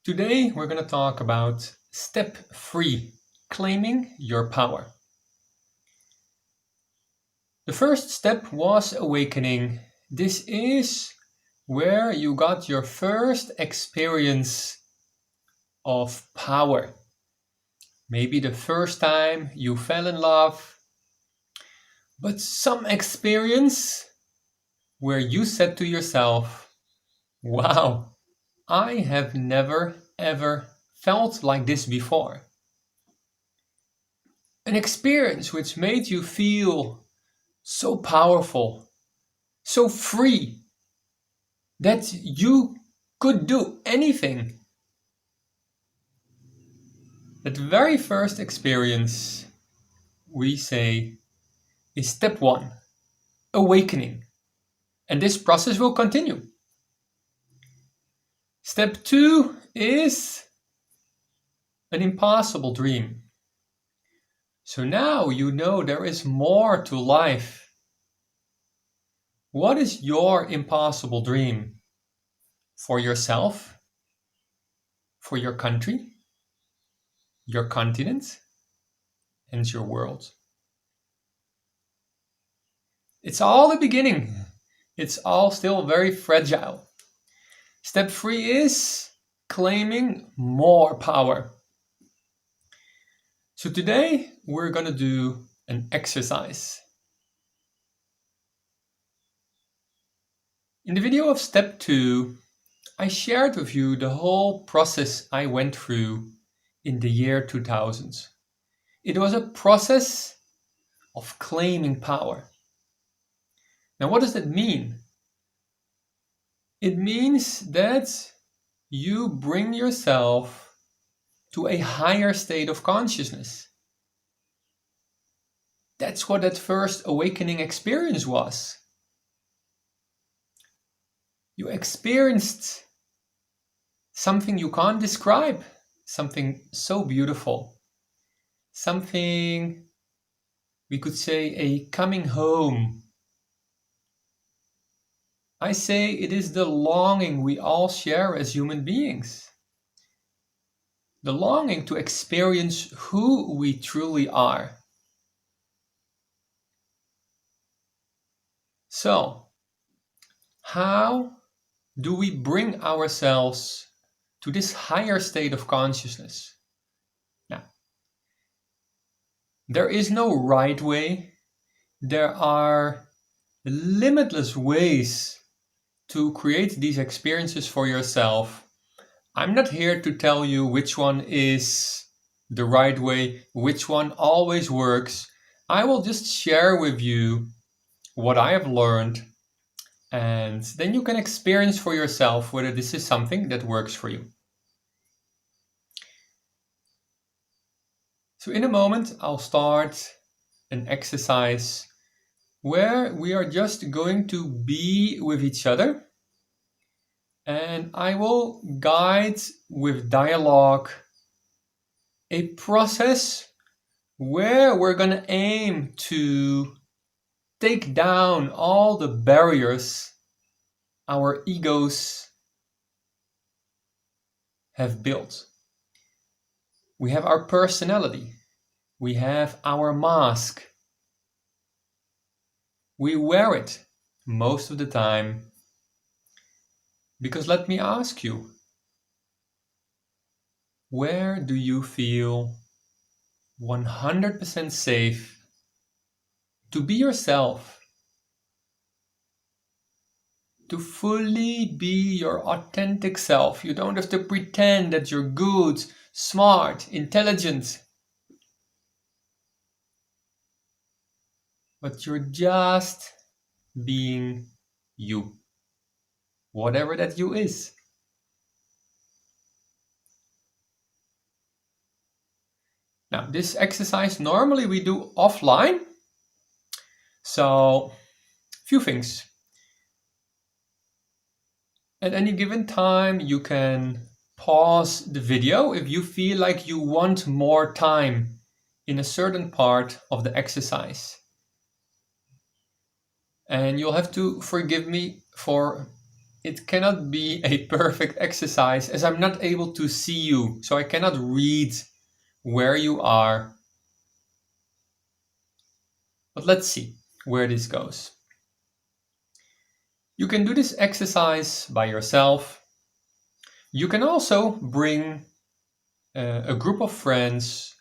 Today we're going to talk about step 3, claiming your power. The first step was awakening. This is where you got your first experience of power. Maybe the first time you fell in love, but some experience where you said to yourself, wow, I have never ever felt like this before. An experience which made you feel so powerful, so free, that you could do anything. That very first experience, we say, is step 1, awakening. And this process will continue. Step 2 is an impossible dream. So now you know there is more to life. What is your impossible dream? For yourself? For your country? Your continent? And your world? It's all the beginning. It's all still very fragile. Step 3 is claiming more power. So today we're going to do an exercise. In the video of step 2, I shared with you the whole process I went through in the year 2000. It was a process of claiming power. Now, what does that mean? It means that you bring yourself to a higher state of consciousness. That's what that first awakening experience was. You experienced something you can't describe, something so beautiful, something we could say a coming home. I say it is the longing we all share as human beings. The longing to experience who we truly are. So, how do we bring ourselves to this higher state of consciousness? Now, there is no right way. There are limitless ways to create these experiences for yourself. I'm not here to tell you which one is the right way, which one always works. I will just share with you what I have learned, and then you can experience for yourself whether this is something that works for you. So in a moment, I'll start an exercise where we are just going to be with each other, and I will guide with dialogue a process where we're going to aim to take down all the barriers our egos have built. We have our personality. We have our mask. We wear it most of the time. Because let me ask you, where do you feel 100% safe to be yourself? To fully be your authentic self. You don't have to pretend that you're good, smart, intelligent. But you're just being you. Whatever that you is. Now, this exercise normally we do offline. So, few things. At any given time, you can pause the video if you feel like you want more time in a certain part of the exercise. And you'll have to forgive me for it cannot be a perfect exercise as I'm not able to see you, so I cannot read where you are. But let's see where this goes. You can do this exercise by yourself. You can also bring a group of friends.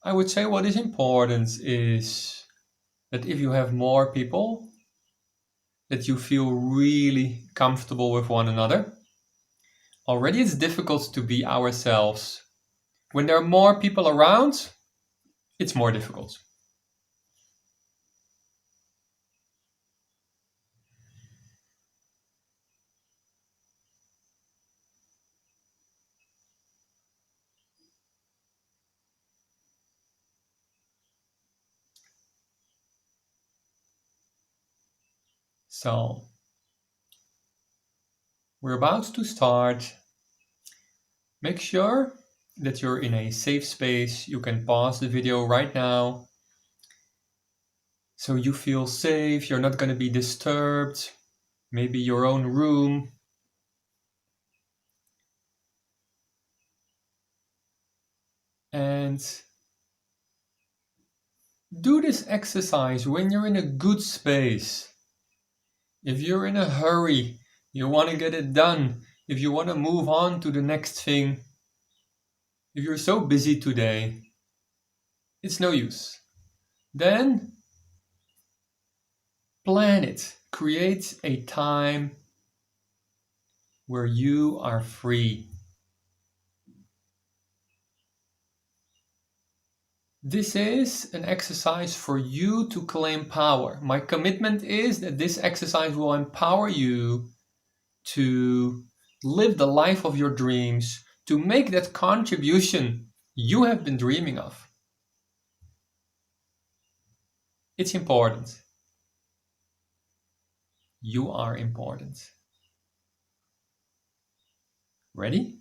I would say what is important is that if you have more people, that you feel really comfortable with one another. Already it's difficult to be ourselves. When there are more people around, it's more difficult. So, we're about to start. Make sure that you're in a safe space. You can pause the video right now. So you feel safe, you're not going to be disturbed. Maybe your own room. And do this exercise when you're in a good space. If you're in a hurry, you want to get it done. If you want to move on to the next thing, if you're so busy today, it's no use. Then plan it. Create a time where you are free. This is an exercise for you to claim power. My commitment is that this exercise will empower you to live the life of your dreams, to make that contribution you have been dreaming of. It's important. You are important. Ready?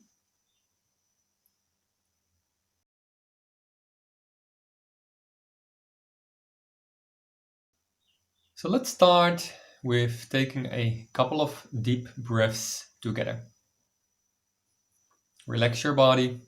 So let's start with taking a couple of deep breaths together. Relax your body.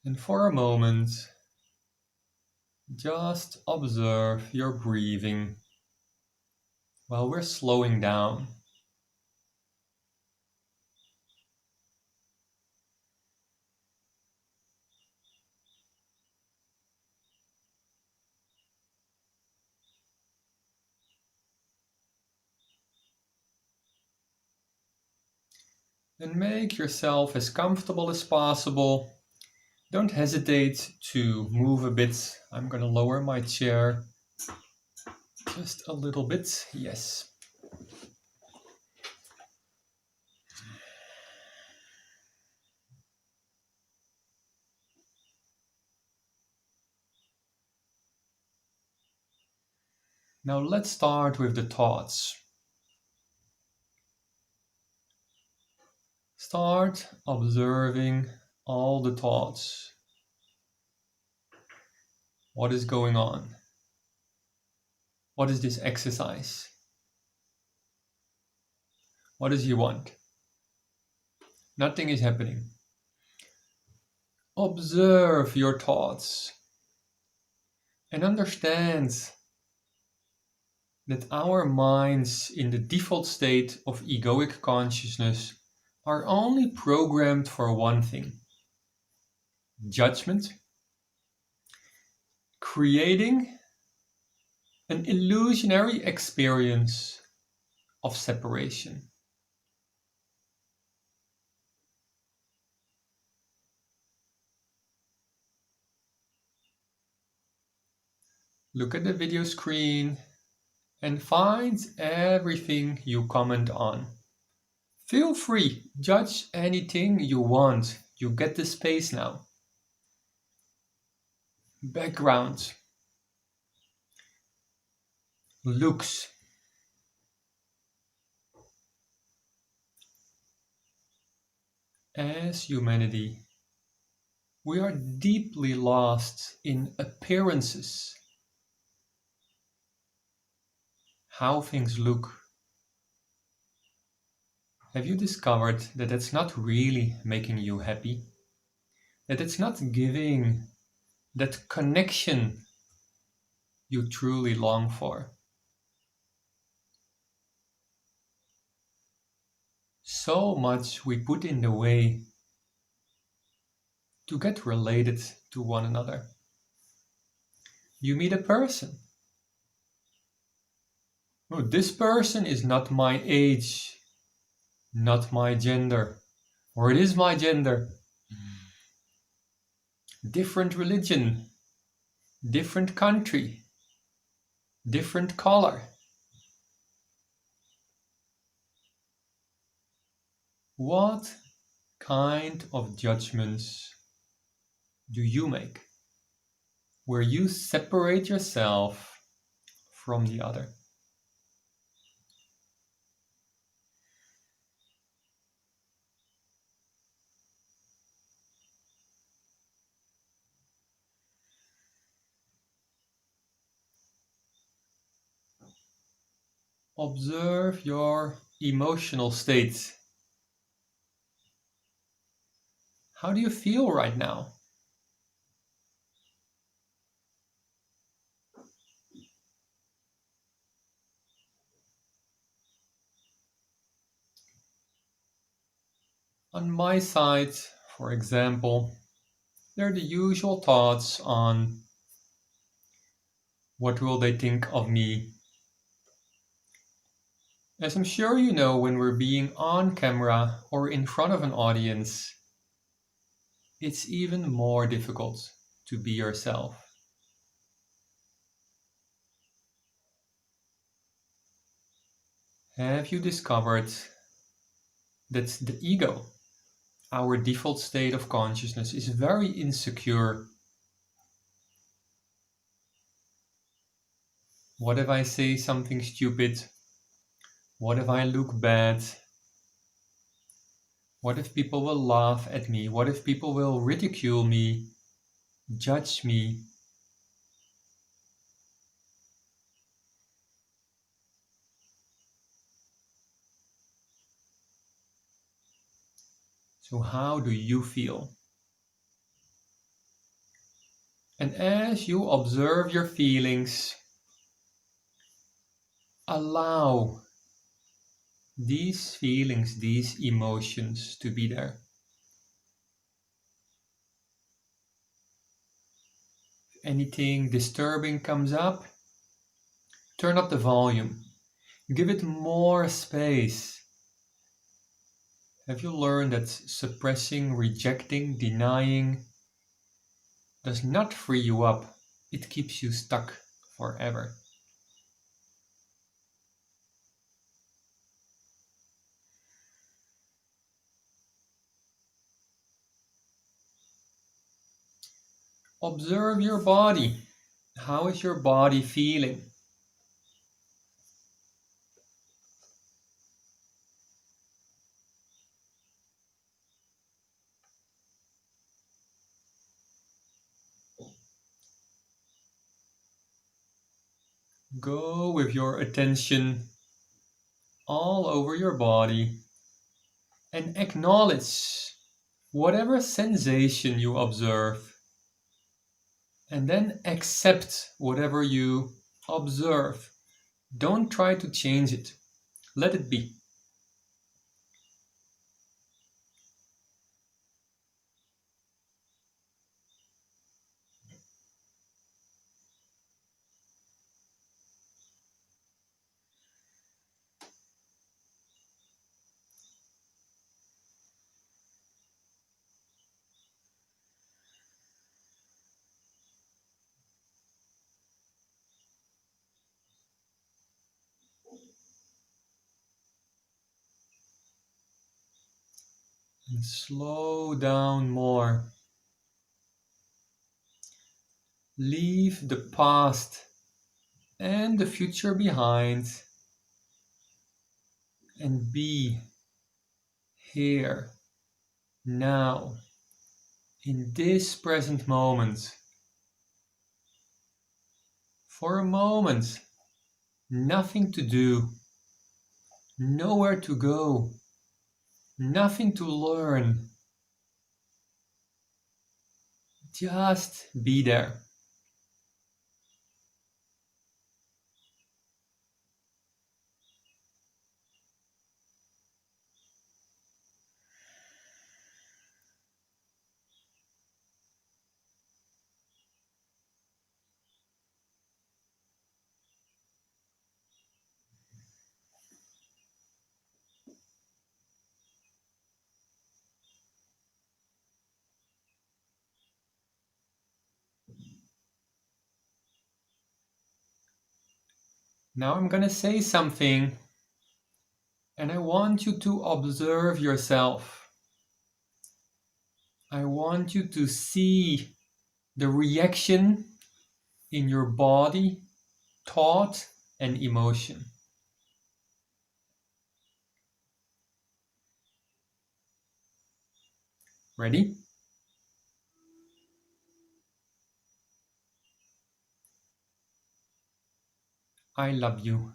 And for a moment, just observe your breathing while we're slowing down. And make yourself as comfortable as possible. Don't hesitate to move a bit. I'm going to lower my chair just a little bit. Yes. Now let's start with the thoughts. Start observing all the thoughts. What is going on? What is this exercise? What does he want? Nothing is happening. Observe your thoughts and understand that our minds in the default state of egoic consciousness are only programmed for one thing: judgment, creating an illusionary experience of separation. Look at the video screen and find everything you comment on. Feel free, judge anything you want. You get the space now. Background, looks, as humanity, we are deeply lost in appearances, how things look. Have you discovered that that's not really making you happy? That it's not giving that connection you truly long for? So much we put in the way to get related to one another. You meet a person. Oh, this person is not my age, not my gender, or it is my gender. Different religion, different country, different color. What kind of judgments do you make where you separate yourself from the other? Observe your emotional state. How do you feel right now? On my side, for example, there are the usual thoughts on what will they think of me. As I'm sure you know, when we're being on camera or in front of an audience, it's even more difficult to be yourself. Have you discovered that the ego, our default state of consciousness, is very insecure? What if I say something stupid? What if I look bad? What if people will laugh at me? What if people will ridicule me, judge me? So, how do you feel? And as you observe your feelings, allow these feelings, these emotions to be there. If anything disturbing comes up, turn up the volume. Give it more space. Have you learned that suppressing, rejecting, denying does not free you up? It keeps you stuck forever. Observe your body. How is your body feeling? Go with your attention all over your body and acknowledge whatever sensation you observe, and then accept whatever you observe. Don't try to change it, let it be. And slow down more. Leave the past and the future behind and be here, now, in this present moment. For a moment, nothing to do, nowhere to go, nothing to learn. Just be there. Now I'm gonna say something, and I want you to observe yourself. I want you to see the reaction in your body, thought, and emotion. Ready? I love you.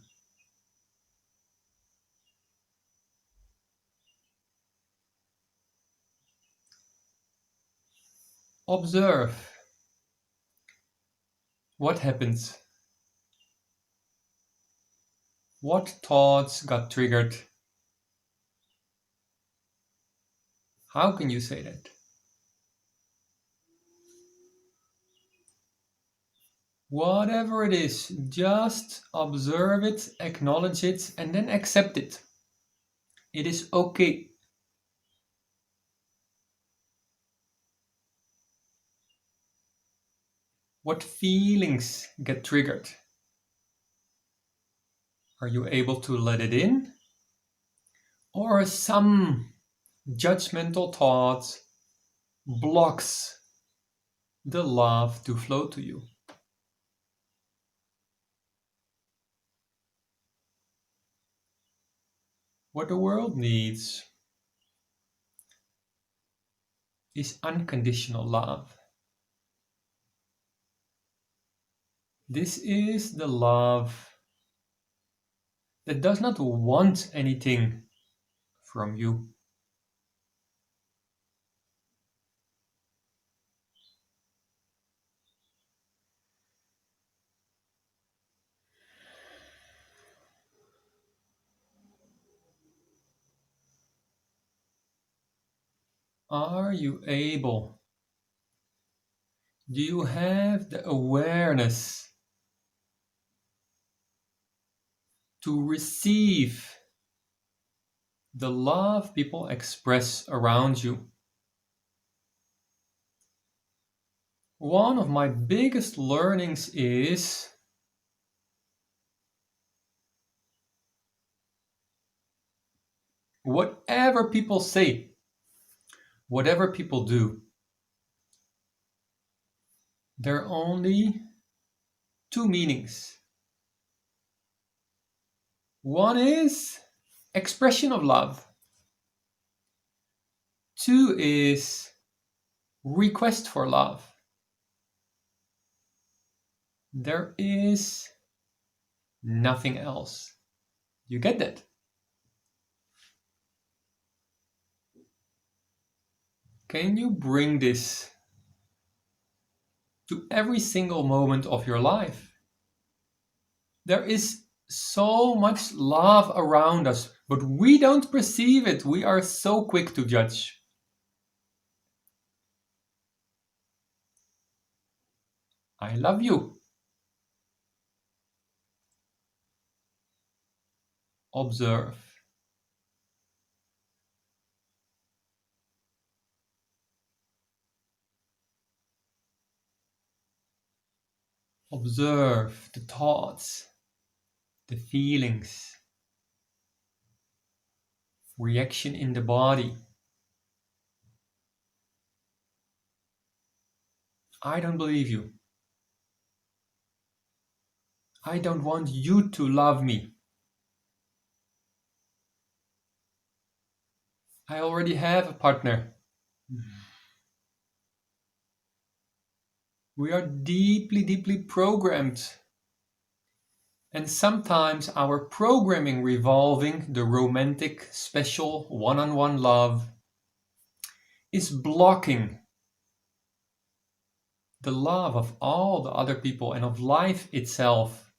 Observe what happens. What thoughts got triggered? How can you say that? Whatever it is, just observe it, acknowledge it, and then accept it. It is okay. What feelings get triggered? Are you able to let it in? Or some judgmental thought blocks the love to flow to you? What the world needs is unconditional love. This is the love that does not want anything from you. Are you able? Do you have the awareness to receive the love people express around you? One of my biggest learnings is whatever people say, whatever people do, there are only two meanings. One is expression of love. Two is request for love. There is nothing else. You get that? Can you bring this to every single moment of your life? There is so much love around us, but we don't perceive it. We are so quick to judge. I love you. Observe. Observe the thoughts, the feelings, reaction in the body. I don't believe you. I don't want you to love me. I already have a partner. We are deeply, deeply programmed. And sometimes our programming revolving the romantic, special, one on one love is blocking the love of all the other people and of life itself.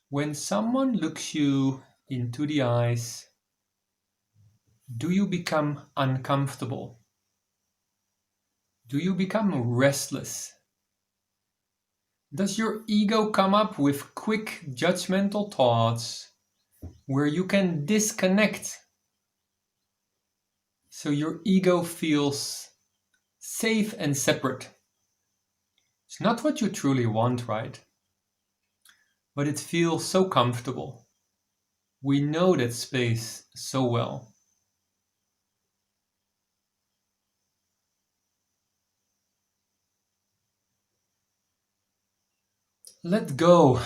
When someone looks you into the eyes, do you become uncomfortable? Do you become restless? Does your ego come up with quick judgmental thoughts where you can disconnect so your ego feels safe and separate? It's not what you truly want, right? But it feels so comfortable. We know that space so well. Let go.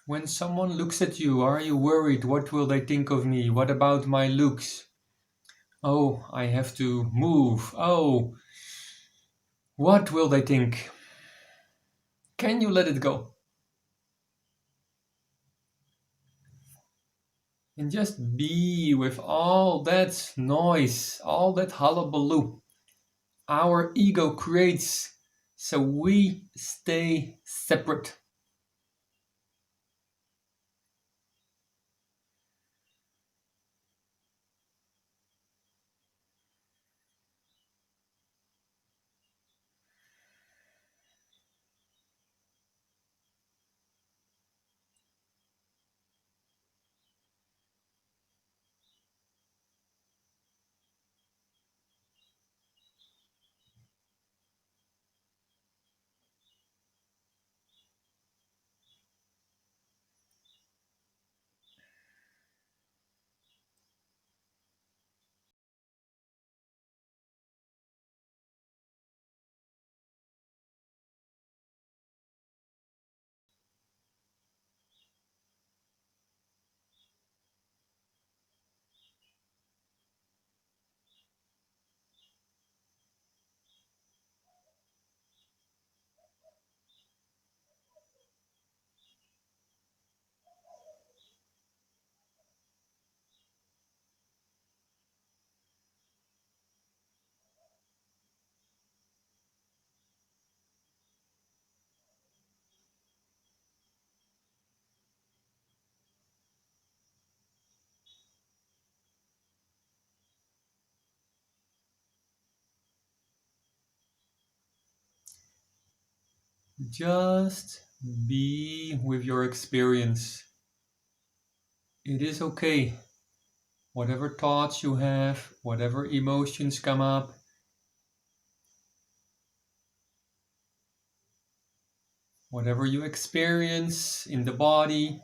When someone looks at you, are you worried? What will they think of me? What about my looks? Oh, I have to move. Oh, what will they think? Can you let it go? And just be with all that noise, all that hullabaloo our ego creates so we stay separate. Just be with your experience. It is okay. Whatever thoughts you have, whatever emotions come up, whatever you experience in the body,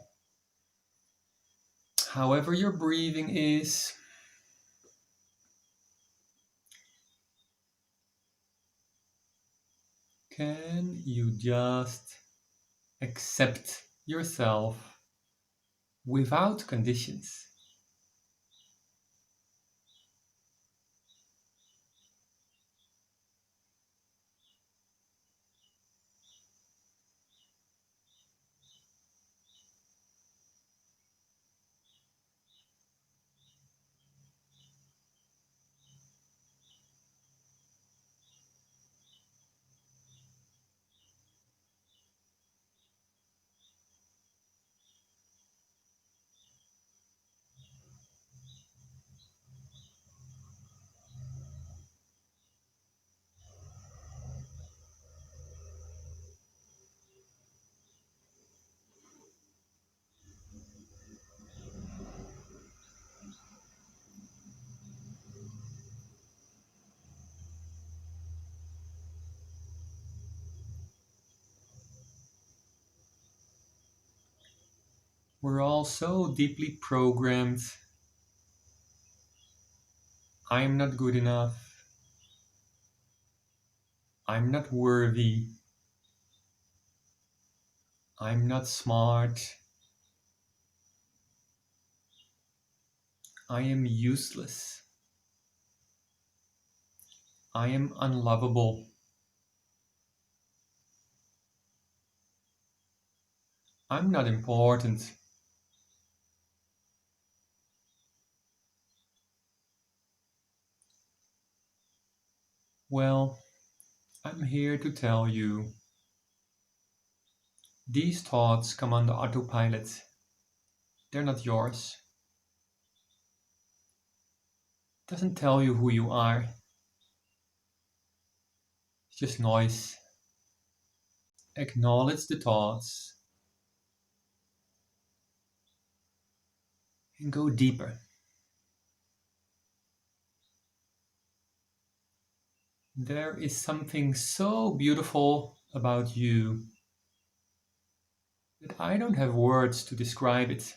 however your breathing is, Can you just accept yourself without conditions? We're all so deeply programmed. I'm not good enough. I'm not worthy. I'm not smart. I am useless. I am unlovable. I'm not important. Well, I'm here to tell you, these thoughts come under autopilot. They're not yours. It doesn't tell you who you are. It's just noise. Acknowledge the thoughts and go deeper. There is something so beautiful about you that I don't have words to describe it.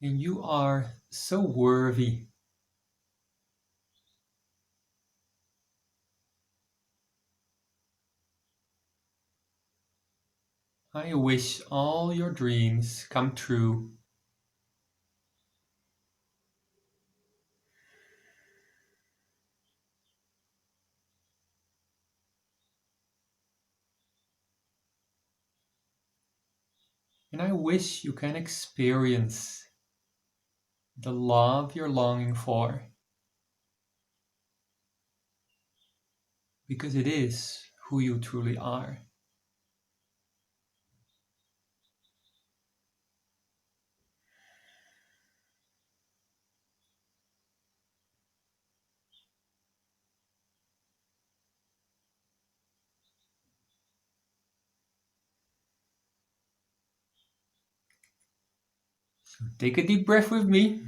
And you are so worthy. I wish all your dreams come true. And I wish you can experience the love you're longing for, because it is who you truly are. So take a deep breath with me.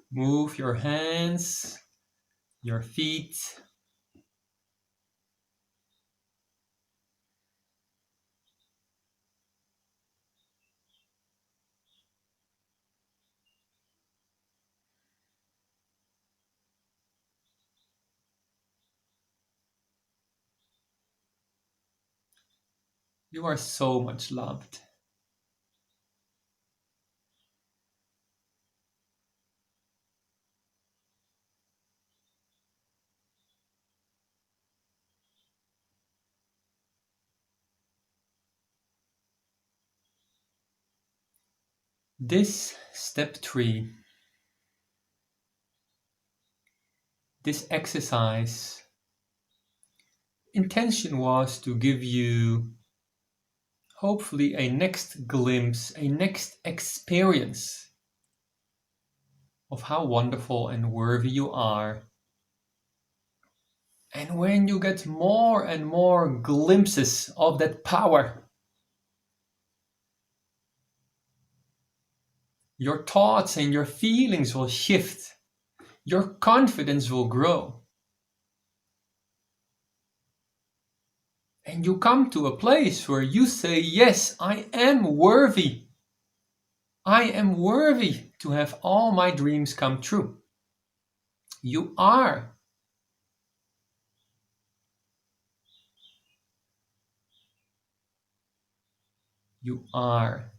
Move your hands, your feet. You are so much loved. This step 3, this exercise, intention was to give you hopefully a next glimpse, a next experience of how wonderful and worthy you are. And when you get more and more glimpses of that power, Your thoughts and your feelings will shift. Your confidence will grow. And you come to a place where you say, yes, I am worthy. I am worthy to have all my dreams come true. You are. You are.